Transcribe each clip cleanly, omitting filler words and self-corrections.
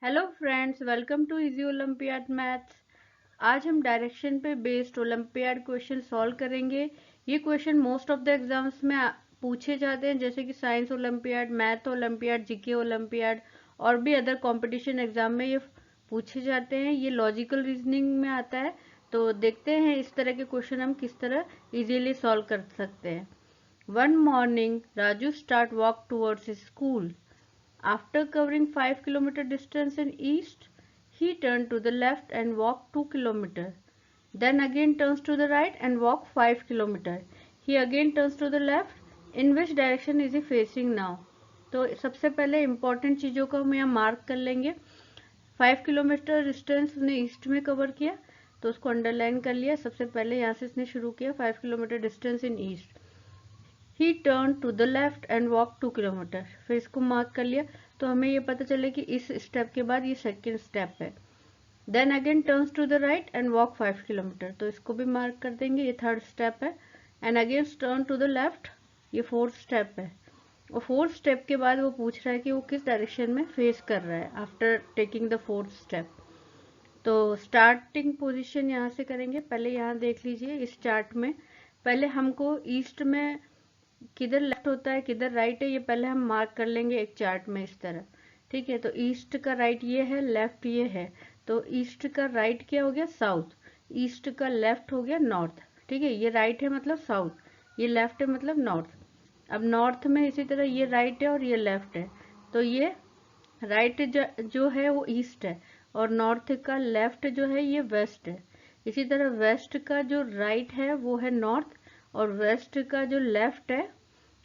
Hello friends, welcome to easy olympiad maths. आज हम direction पे बेस्ड ओलंपियाड क्वेश्चन सॉल्व करेंगे। ये question most of the exams में पूछे जाते हैं, जैसे कि science olympiad, math olympiad, GK olympiad और भी अदर कंपटीशन एग्जाम में ये पूछे जाते हैं। ये लॉजिकल रीजनिंग में आता है। तो देखते हैं इस तरह के क्वेश्चन हम किस तरह इजीली सॉल्व कर सकते हैं। One morning Raju start walk towards school. After covering 5 kilometer distance in east, he turned to the left and walked 2 kilometer. Then again turns to the right and walk 5 kilometer. He again turns to the left. In which direction is he facing now? तो सबसे पहले important चीज़ों को हम यहाँ mark कर लेंगे। 5 kilometre distance उसने ईस्ट में कवर किया, तो उसको अंडरलाइन कर लिया। सबसे पहले यहाँ से इसने शुरू किया 5 kilometre distance in east. He turn to the left and walk 2 kilometre. फिर इसको मार्क कर लिया, तो हमें ये पता चले कि इस स्टेप के बाद ये सेकेंड स्टेप है। Then again turns to the right and walk 5 kilometre, तो इसको भी मार्क कर देंगे, ये थर्ड स्टेप है। And again turn to the left, ये फोर्थ स्टेप है। और फोर्थ स्टेप के बाद वो पूछ रहा है कि वो किस डायरेक्शन में फेस कर रहा है after taking the fourth step. तो स्टार्टिंग पोजीशन यहाँ से करेंगे। पहले यहाँ देख लीजिए इस चार्ट में, पहले हमको ईस्ट में किधर लेफ्ट होता है किधर राइट है, ये पहले हम मार्क कर लेंगे एक चार्ट में इस तरह। ठीक है, तो ईस्ट का राइट ये है, लेफ्ट ये है। तो ईस्ट का राइट क्या हो गया, साउथ। ईस्ट का लेफ्ट हो गया नॉर्थ। ठीक है, ये राइट है मतलब साउथ, ये लेफ्ट है मतलब नॉर्थ। अब नॉर्थ में इसी तरह ये राइट है और ये लेफ्ट है, तो ये राइट जो है वो ईस्ट है और नॉर्थ का लेफ्ट जो है ये वेस्ट है। इसी तरह वेस्ट का जो राइट है वो है नॉर्थ और वेस्ट का जो लेफ्ट है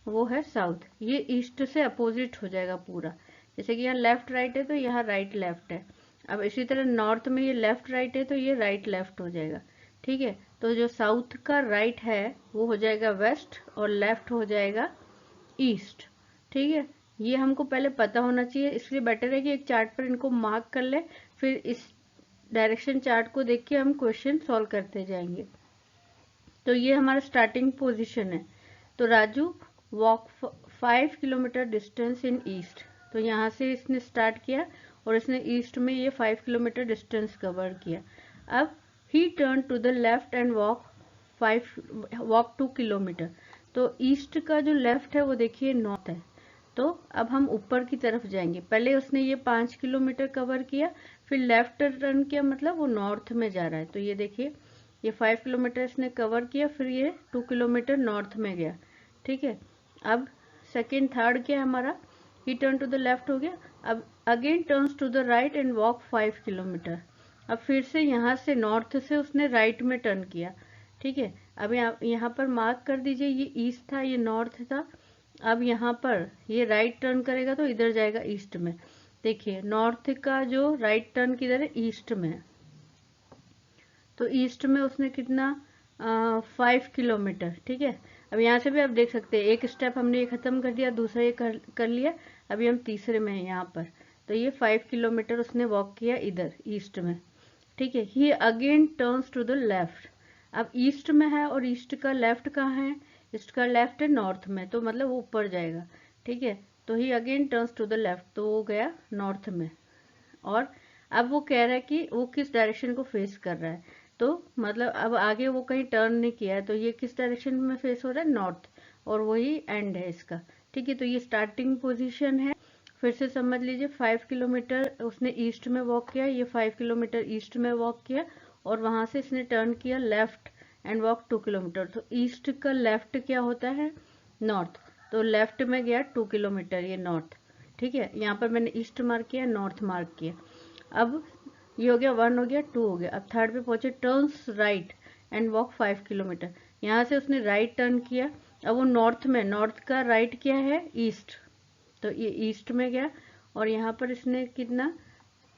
वो है साउथ। ये ईस्ट से अपोजिट हो जाएगा पूरा। जैसे कि यहाँ लेफ्ट राइट है तो यहाँ राइट लेफ्ट है। अब इसी तरह नॉर्थ में ये लेफ्ट राइट है तो ये राइट लेफ्ट हो जाएगा। ठीक है, तो जो साउथ का राइट है वो हो जाएगा वेस्ट और लेफ्ट हो जाएगा ईस्ट। ठीक है, ये हमको पहले पता होना चाहिए, इसलिए बेटर है कि एक चार्ट पर इनको मार्क कर ले, फिर इस डायरेक्शन चार्ट को देख के हम क्वेश्चन सॉल्व करते जाएंगे। तो ये हमारा स्टार्टिंग पोजीशन है। तो Raju walk 5 kilometre distance in east, तो यहाँ से इसने स्टार्ट किया और इसने ईस्ट में ये 5 किलोमीटर डिस्टेंस कवर किया। अब he turn to the left and walk 2 kilometre. तो ईस्ट का जो लेफ्ट है वो देखिए नॉर्थ है। तो अब हम ऊपर की तरफ जाएंगे। पहले उसने ये 5 किलोमीटर कवर किया, फिर लेफ्ट टर्न किया, मतलब वो नॉर्थ में जा रहा है। तो ये देखिए ये 5 किलोमीटर इसने कवर किया, फिर ये 2 किलोमीटर नॉर्थ में गया। ठीक है, अब सेकेंड थर्ड क्या है हमारा, he turn to the left हो गया। अब again turns to the right and walk 5 kilometre. अब फिर से यहाँ से नॉर्थ से उसने राइट में टर्न किया। ठीक है, अब यहाँ पर मार्क कर दीजिए, ये ईस्ट था ये नॉर्थ था। अब यहाँ पर ये राइट टर्न करेगा तो इधर जाएगा ईस्ट में। देखिए नॉर्थ का जो राइट टर्न किधर है, ईस्ट में है। तो ईस्ट में उसने कितना 5 किलोमीटर। ठीक है, अब यहाँ से भी आप देख सकते हैं, एक स्टेप हमने ये खत्म कर दिया, दूसरा ये कर लिया। अभी हम तीसरे में हैं यहाँ पर। तो ये 5 किलोमीटर उसने वॉक किया इधर ईस्ट में। ठीक है, he again turns to the left. अब ईस्ट में है और ईस्ट का लेफ्ट कहाँ है, ईस्ट का लेफ्ट है नॉर्थ में, तो मतलब वो ऊपर जाएगा। ठीक है, तो he again turns to the left, तो वो गया नॉर्थ में। और अब वो कह रहा है कि वो किस डायरेक्शन को फेस कर रहा है। तो मतलब अब आगे वो कहीं टर्न नहीं किया है, तो ये किस डायरेक्शन में फेस हो रहा है, नॉर्थ, और वही एंड है इसका। ठीक है, तो ये स्टार्टिंग पोजीशन है। फिर से समझ लीजिए 5 किलोमीटर उसने ईस्ट में वॉक किया, ये 5 किलोमीटर ईस्ट में वॉक किया और वहां से इसने टर्न किया लेफ्ट एंड वॉक 2 किलोमीटर। तो ईस्ट का लेफ्ट क्या होता है, नॉर्थ। तो लेफ्ट में गया 2 किलोमीटर, ये नॉर्थ। ठीक है, यहाँ पर मैंने ईस्ट मार्क किया, नॉर्थ मार्क किया। अब ये हो गया 1 हो गया, 2 हो गया। अब थर्ड पे पहुंचे, turns right and walk 5 kilometre. यहाँ से उसने राइट टर्न किया। अब वो नॉर्थ में, नॉर्थ का राइट क्या है, ईस्ट, तो ये ईस्ट में गया और यहाँ पर इसने कितना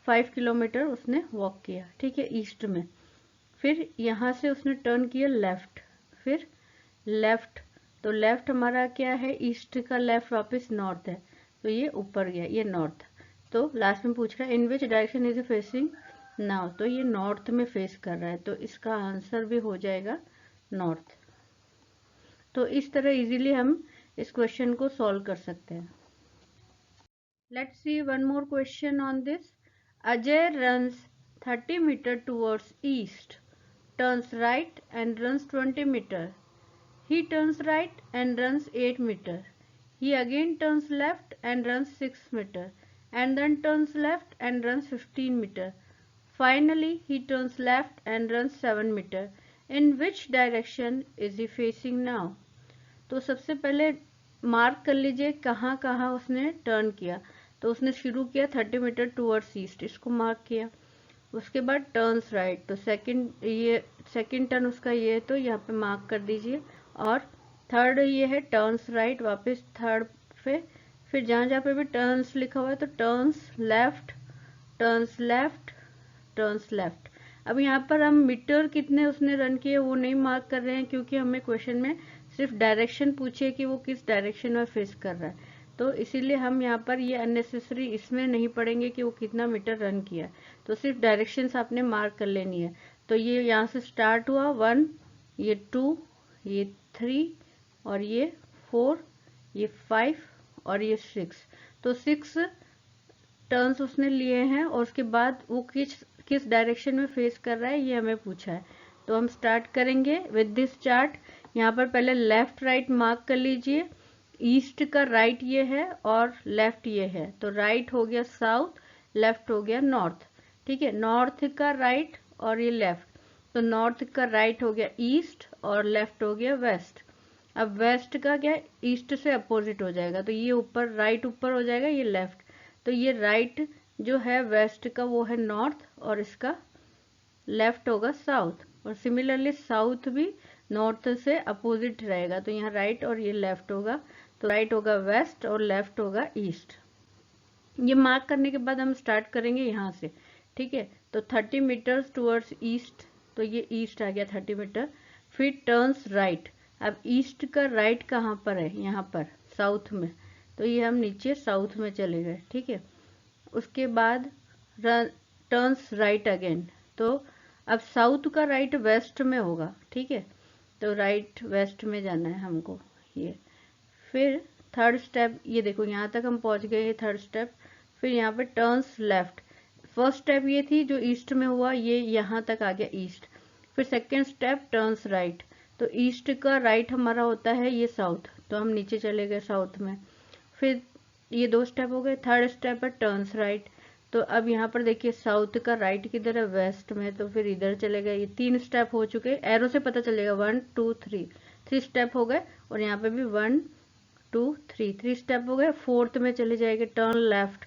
5 किलोमीटर उसने वॉक किया। ठीक है, ईस्ट में। फिर यहाँ से उसने टर्न किया लेफ्ट, फिर लेफ्ट, तो लेफ्ट हमारा क्या है, ईस्ट का लेफ्ट वापस नॉर्थ है, तो ये ऊपर गया, ये नॉर्थ। तो लास्ट में पूछ रहा है in which direction is facing now, तो ये नॉर्थ में फेस कर रहा है, तो इसका आंसर भी हो जाएगा नॉर्थ। तो इस तरह इजीली हम इस क्वेश्चन को सॉल्व कर सकते हैं। Let's see one more question on this. Ajay runs 30 meters towards east, turns right and runs 20 meters. He turns right and runs 8 meters. He again turns left and runs 6 meters, and then turns left and runs 15 meters. Finally, he turns left and runs 7 meters. In which direction is he facing now? तो सबसे पहले mark कर लीजिए कहाँ कहाँ उसने turn किया। तो उसने शुरू किया 30 मीटर टूवर्ड्स ईस्ट, इसको मार्क किया। उसके बाद टर्न्स राइट, तो सेकंड टर्न उसका ये है, तो यहाँ पे मार्क कर दीजिए। और थर्ड ये है टर्न्स राइट, वापस थर्ड पे फिर जहाँ जहाँ पे भी टर्न्स लिखा हुआ है तो turns left, turns left, turns left. अब यहाँ पर हम मीटर कितने उसने रन किए वो नहीं मार्क कर रहे हैं, क्योंकि हमें क्वेश्चन में सिर्फ डायरेक्शन पूछे कि वो किस डायरेक्शन में फेस कर रहा है, तो इसीलिए हम यहाँ पर ये अननेसेसरी इसमें नहीं पढ़ेंगे कि वो कितना मीटर रन किया। तो सिर्फ डायरेक्शंस आपने मार्क कर लेनी है। तो ये यहाँ से स्टार्ट हुआ 1, ये 2, ये 3 और ये 4, ये 5 और ये 6। तो 6 टर्न्स उसने लिए हैं और उसके बाद वो किस डायरेक्शन में फेस कर रहा है ये हमें पूछा है। तो हम स्टार्ट करेंगे विद दिस चार्ट। यहाँ पर पहले लेफ्ट राइट मार्क कर लीजिए। ईस्ट का राइट ये है और लेफ्ट ये है, तो राइट हो गया साउथ, लेफ्ट हो गया नॉर्थ। ठीक है, नॉर्थ का राइट और ये लेफ्ट, तो नॉर्थ का राइट हो गया ईस्ट और लेफ्ट हो गया वेस्ट। अब वेस्ट का क्या, ईस्ट से अपोजिट हो जाएगा, तो ये ऊपर राइट ऊपर हो जाएगा, ये लेफ्ट। तो ये राइट जो है वेस्ट का वो है नॉर्थ और इसका लेफ्ट होगा साउथ। और सिमिलरली साउथ भी नॉर्थ से अपोजिट रहेगा, तो यहाँ राइट और ये लेफ्ट होगा, तो राइट होगा वेस्ट और लेफ्ट होगा ईस्ट। ये मार्क करने के बाद हम स्टार्ट करेंगे यहाँ से। ठीक है, तो 30 मीटर्स टुवर्ड्स ईस्ट, तो ये ईस्ट आ गया 30 मीटर। फिर टर्न्स राइट, अब ईस्ट का राइट कहाँ पर है, यहाँ पर साउथ में, तो ये हम नीचे साउथ में चले गए। ठीक है, उसके बाद टर्न्स राइट अगेन, तो अब साउथ का राइट वेस्ट में होगा। ठीक है, तो राइट वेस्ट में जाना है हमको ये। फिर थर्ड स्टेप, ये देखो यहाँ तक हम पहुँच गए, ये थर्ड स्टेप। फिर यहाँ पे टर्न्स लेफ्ट, फर्स्ट स्टेप ये थी जो ईस्ट में हुआ, ये यहाँ तक आ गया ईस्ट। फिर सेकेंड स्टेप टर्न्स राइट, तो ईस्ट का राइट हमारा होता है ये साउथ, तो हम नीचे चले गए साउथ में। फिर ये 2 स्टेप हो गए। थर्ड स्टेप है टर्न्स राइट, तो अब यहाँ पर देखिए साउथ का राइट किधर है, वेस्ट में, तो फिर इधर चले गए। ये 3 स्टेप हो चुके, एरो से पता चलेगा 1 2 3 स्टेप हो गए। और यहाँ पे भी 1 2 3 स्टेप हो गए। फोर्थ में चले जाएंगे टर्न लेफ्ट,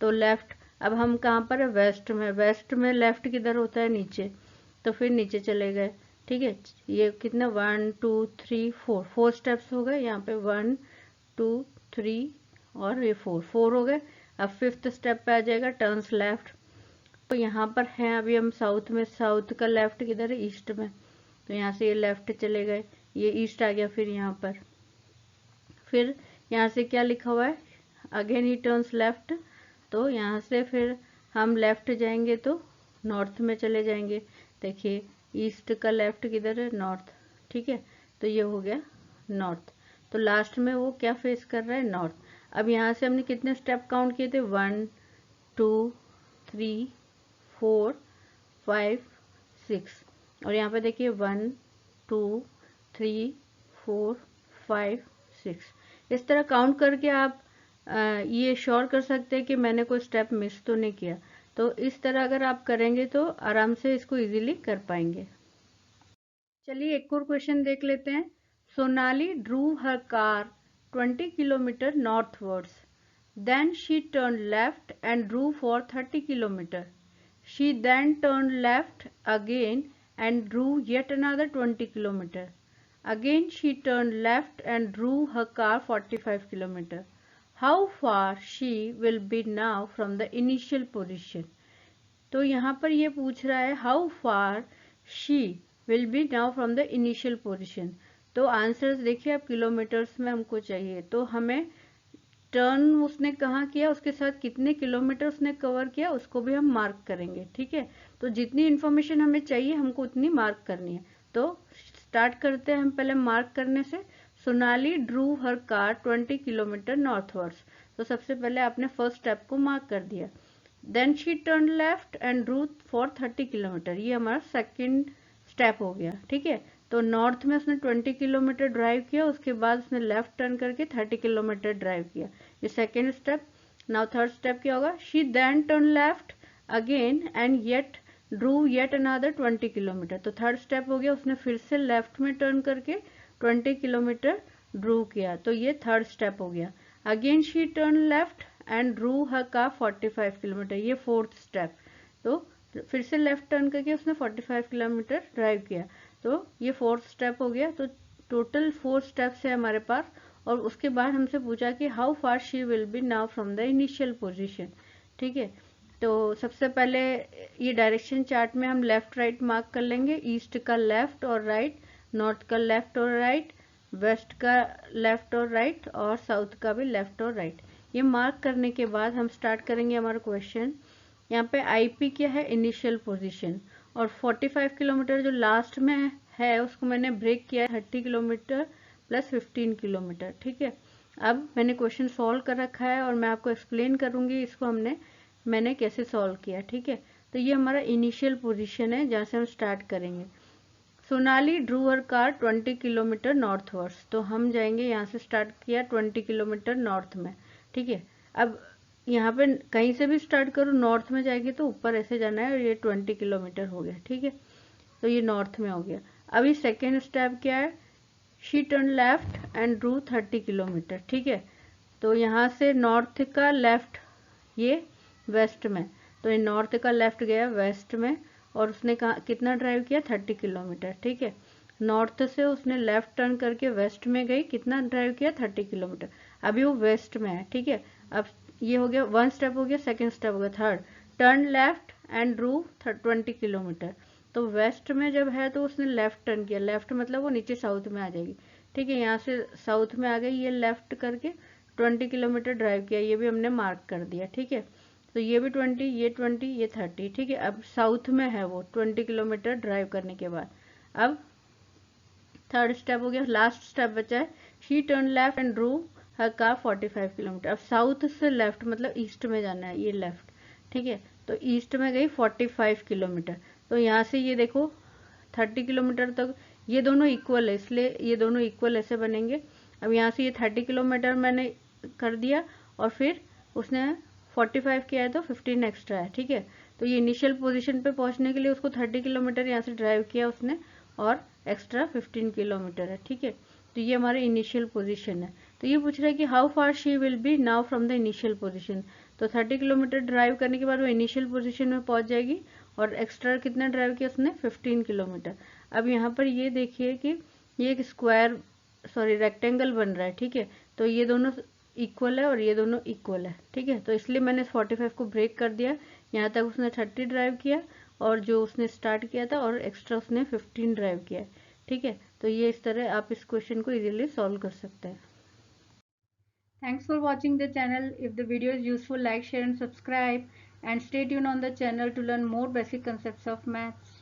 तो लेफ्ट अब हम कहाँ पर है, वेस्ट में। वेस्ट में लेफ्ट किधर होता है, नीचे, तो फिर नीचे चले गए। ठीक है, ये कितना 1 2 3 4 स्टेप्स हो गए। यहाँ पे 1 2 3 और ये 4 हो गए। अब फिफ्थ स्टेप पे आ जाएगा टर्न्स लेफ्ट, तो यहाँ पर है अभी हम साउथ में, साउथ का लेफ्ट किधर है, ईस्ट में, तो यहाँ से ये लेफ्ट चले गए, ये ईस्ट आ गया। फिर यहाँ पर फिर यहाँ से क्या लिखा हुआ है, अगेन ही टर्न्स लेफ्ट, तो यहाँ से फिर हम लेफ्ट जाएंगे तो नॉर्थ में चले जाएंगे। देखिए ईस्ट का लेफ्ट किधर है, नॉर्थ। ठीक है, तो ये हो गया नॉर्थ, तो लास्ट में वो क्या फेस कर रहा है, नॉर्थ। अब यहाँ से हमने कितने स्टेप काउंट किए थे, 1 2 3 4 5 6, और यहाँ पे देखिए 1 2 3 4 5 6। इस तरह काउंट करके आप ये श्योर कर सकते हैं कि मैंने कोई स्टेप मिस तो नहीं किया। तो इस तरह अगर आप करेंगे तो आराम से इसको इजीली कर पाएंगे। चलिए एक और क्वेश्चन देख लेते हैं। Sonali drew her car 20 kilometre northwards, then she turn left and drew for 30 kilometre. She then turn left again and drew yet another 20 kilometer. Again she turned left and drew her car 45 kilometer. How far she will be now from the initial position? तो यहाँ पर ये पूछ रहा है how far she will be now from the initial position. तो answers देखिए आप किलोमीटर्स में हमको चाहिए, तो हमें टर्न उसने कहाँ किया, उसके साथ कितने किलोमीटर उसने कवर किया, उसको भी हम मार्क करेंगे। ठीक है, तो जितनी इन्फॉर्मेशन हमें चाहिए हमको उतनी मार्क करनी है। तो स्टार्ट करते हैं हम पहले मार्क करने से। Sonali drew her car 20 kilometre northwards, तो सबसे पहले आपने फर्स्ट स्टेप को मार्क कर दिया। Then she turn left and drew for 30 kilometre. ये हमारा सेकंड स्टेप हो गया, ठीक है। तो नॉर्थ में उसने 20 किलोमीटर ड्राइव किया, उसके बाद उसने लेफ्ट टर्न करके 30 किलोमीटर ड्राइव किया, ये second step. Now third step क्या होगा, she then turn left again and yet drew yet another 20 kilometre. तो थर्ड स्टेप हो गया, उसने फिर से लेफ्ट में टर्न करके 20 किलोमीटर ड्रू किया, तो ये थर्ड स्टेप हो गया। Again she turn left and Drew her car 45 kilometre, ये फोर्थ स्टेप। तो फिर से लेफ्ट टर्न करके उसने 45 किलोमीटर ड्राइव किया, तो ये फोर्थ स्टेप हो गया। तो टोटल 4 स्टेप्स है हमारे पास। और उसके बाद हमसे पूछा कि how far she will be now from the initial position, ठीक है। तो सबसे पहले ये डायरेक्शन चार्ट में हम लेफ्ट राइट मार्क कर लेंगे, ईस्ट का लेफ्ट और राइट, नॉर्थ का लेफ्ट और राइट, वेस्ट का लेफ्ट और राइट, और साउथ का भी लेफ्ट और राइट। ये मार्क करने के बाद हम स्टार्ट करेंगे हमारा क्वेश्चन। यहाँ पे आईपी क्या है, इनिशियल पोजीशन, और 45 किलोमीटर जो लास्ट में है उसको मैंने ब्रेक किया है 30 किलोमीटर प्लस 15 किलोमीटर, ठीक है। अब मैंने क्वेश्चन सॉल्व कर रखा है और मैं आपको एक्सप्लेन करूंगी इसको मैंने कैसे सॉल्व किया, ठीक है। तो ये हमारा इनिशियल पोजीशन है जहाँ से हम स्टार्ट करेंगे। Sonali drew her car 20 kilometre northwards, तो हम जाएंगे यहाँ से, स्टार्ट किया 20 किलोमीटर नॉर्थ में, ठीक है। अब यहाँ पे कहीं से भी स्टार्ट करो, नॉर्थ में जाएगी तो ऊपर ऐसे जाना है, और ये 20 किलोमीटर हो गया, ठीक है। तो ये नॉर्थ में हो गया। अभी सेकेंड स्टेप क्या है, she turn left and Drew 30 kilometre, ठीक है। तो यहाँ से नॉर्थ का लेफ्ट, ये वेस्ट में, तो ये नॉर्थ का लेफ्ट गया वेस्ट में, और उसने कहा कितना ड्राइव किया, 30 किलोमीटर, ठीक है। नॉर्थ से उसने लेफ्ट टर्न करके वेस्ट में गई, कितना ड्राइव किया, 30 किलोमीटर। अभी वो वेस्ट में है, ठीक है। अब ये हो गया, वन स्टेप हो गया, सेकेंड स्टेप हो गया, third turn left and Drew 20 kilometre. तो वेस्ट में जब है तो उसने लेफ्ट टर्न किया, लेफ्ट मतलब वो नीचे साउथ में आ जाएगी, ठीक है। यहाँ से साउथ में आ गई, ये लेफ्ट करके 20 किलोमीटर ड्राइव किया, ये भी हमने मार्क कर दिया, ठीक है। तो ये भी 20, ये 20, ये 30, ठीक है। अब साउथ में है वो 20 किलोमीटर ड्राइव करने के बाद। अब थर्ड स्टेप हो गया, लास्ट स्टेप बचा है, she turn left and Drew her car 45 kilometre. अब साउथ से लेफ्ट मतलब ईस्ट में जाना है, ये लेफ्ट, ठीक है। तो ईस्ट में गई 45 किलोमीटर। तो यहाँ से ये देखो 30 किलोमीटर तक ये दोनों इक्वल है, इसलिए ये दोनों इक्वल ऐसे बनेंगे। अब यहाँ से ये 30 किलोमीटर मैंने कर दिया, और फिर उसने 45 किया है तो 15 एक्स्ट्रा है, ठीक है। तो ये इनिशियल पोजीशन पे पहुंचने के लिए उसको 30 किलोमीटर यहाँ से ड्राइव किया उसने, और एक्स्ट्रा 15 किलोमीटर है, ठीक है। तो ये हमारे इनिशियल पोजीशन है। तो ये पूछ रहा है कि how far she will be now from the initial position. तो 30 किलोमीटर ड्राइव करने के बाद वो इनिशियल पोजीशन में पहुंच जाएगी, और एक्स्ट्रा कितना ड्राइव किया उसने, 15 किलोमीटर। अब यहाँ पर ये देखिए कि ये एक स्क्वायर, सॉरी रेक्टेंगल बन रहा है, ठीक है। तो ये दोनों इक्वल है और ये दोनों इक्वल है, ठीक है। तो इसलिए मैंने 45 को ब्रेक कर दिया, यहाँ तक उसने 30 ड्राइव किया, और जो उसने स्टार्ट किया था और एक्स्ट्रा उसने 15 ड्राइव किया, ठीक है। तो ये इस तरह आप इस क्वेश्चन को इजीली सॉल्व कर सकते हैं। Thanks for watching the channel. If the video is useful, like, share and subscribe, and stay tuned on the channel to learn more basic concepts of maths.